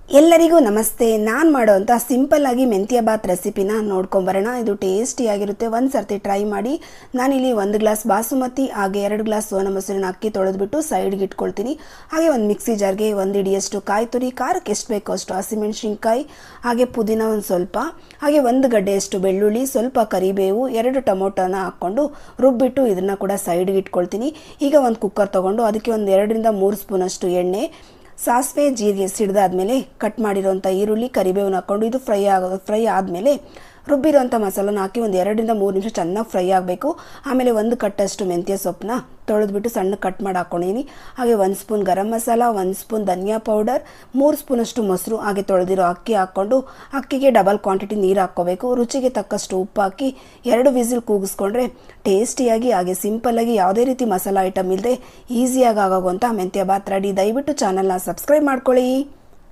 ಎಲ್ಲರಿಗೂ ನಮಸ್ತೆ. ನಾನು ಮಾಡೋಂಥ ಸಿಂಪಲ್ ಆಗಿ ಮೆಂತ್ಯ ಬಾತ್ ರೆಸಿಪಿನ ನೋಡ್ಕೊಂಬರೋಣ. ಇದು ಟೇಸ್ಟಿಯಾಗಿರುತ್ತೆ, ಒಂದು ಸರ್ತಿ ಟ್ರೈ ಮಾಡಿ. ನಾನಿಲ್ಲಿ 1 ಗ್ಲಾಸ್ ಬಾಸುಮತಿ ಹಾಗೆ 2 ಗ್ಲಾಸ್ ಸೋನಾ ಮೊಸರಿನ ಅಕ್ಕಿ ತೊಳೆದ್ಬಿಟ್ಟು ಸೈಡ್ಗೆ ಇಟ್ಕೊಳ್ತೀನಿ. ಹಾಗೆ ಒಂದು ಮಿಕ್ಸಿ ಜಾರ್ಗೆ 1 ಹಿಡಿಯಷ್ಟು ಕಾಯಿ ತುರಿ, ಖಾರಕ್ಕೆ ಎಷ್ಟು ಬೇಕೋ ಅಷ್ಟು ಹಸಿಮೆಣಸಿನ್ಕಾಯಿ, ಹಾಗೆ ಪುದೀನ ಒಂದು ಸ್ವಲ್ಪ, ಹಾಗೆ 1 ಗಡ್ಡೆಯಷ್ಟು ಬೆಳ್ಳುಳ್ಳಿ, ಸ್ವಲ್ಪ ಕರಿಬೇವು, 2 ಟೊಮೊಟೊನ ಹಾಕ್ಕೊಂಡು ರುಬ್ಬಿಟ್ಟು ಇದನ್ನು ಕೂಡ ಸೈಡ್ಗೆ ಇಟ್ಕೊಳ್ತೀನಿ. ಈಗ ಒಂದು ಕುಕ್ಕರ್ ತೊಗೊಂಡು ಅದಕ್ಕೆ ಒಂದು 2 ರಿಂದ 3 ಸ್ಪೂನಷ್ಟು ಎಣ್ಣೆ, ಸಾಸಿವೆ, ಜೀರಿಗೆ ಸಿಡಿದಾದ್ಮೇಲೆ ಕಟ್ ಮಾಡಿರೋಂಥ ಈರುಳ್ಳಿ, ಕರಿಬೇವನ್ನ ಹಾಕ್ಕೊಂಡು ಇದು ಫ್ರೈ ಆದಮೇಲೆ ರುಬ್ಬಿರೋಂಥ ಮಸಾಲನ ಹಾಕಿ ಒಂದು 2 ರಿಂದ 3 ನಿಮಿಷ ಚೆನ್ನಾಗಿ ಫ್ರೈ ಆಗಬೇಕು. ಆಮೇಲೆ 1 ಕಟ್ಟಷ್ಟು ಮೆಂತ್ಯ ಸೊಪ್ಪನ್ನ ತೊಳೆದ್ಬಿಟ್ಟು ಸಣ್ಣ ಕಟ್ ಮಾಡಿ ಹಾಕ್ಕೊಂಡಿದ್ದೀನಿ. ಹಾಗೆ 1 ಸ್ಪೂನ್ ಗರಂ ಮಸಾಲ, 1 ಸ್ಪೂನ್ ಧನಿಯಾ ಪೌಡರ್, 3 ಸ್ಪೂನಷ್ಟು ಮೊಸರು, ಹಾಗೆ ತೊಳೆದಿರೋ ಅಕ್ಕಿ ಹಾಕ್ಕೊಂಡು ಅಕ್ಕಿಗೆ ಡಬಲ್ ಕ್ವಾಂಟಿಟಿ ನೀರು ಹಾಕ್ಕೋಬೇಕು. ರುಚಿಗೆ ತಕ್ಕಷ್ಟು ಉಪ್ಪು ಹಾಕಿ 2 ವಿಸಿಲ್ ಕೂಗಿಸ್ಕೊಂಡ್ರೆ ಟೇಸ್ಟಿಯಾಗಿ ಹಾಗೆ ಸಿಂಪಲ್ಲಾಗಿ ಯಾವುದೇ ರೀತಿ ಮಸಾಲ ಐಟಮ್ ಇಲ್ಲದೆ ಈಸಿಯಾಗಿ ಆಗೋಗುವಂಥ ಮೆಂತ್ಯ ಬಾತ್ ರೆಡಿ. ದಯವಿಟ್ಟು ಚಾನಲ್ನ ಸಬ್ಸ್ಕ್ರೈಬ್ ಮಾಡ್ಕೊಳ್ಳಿ.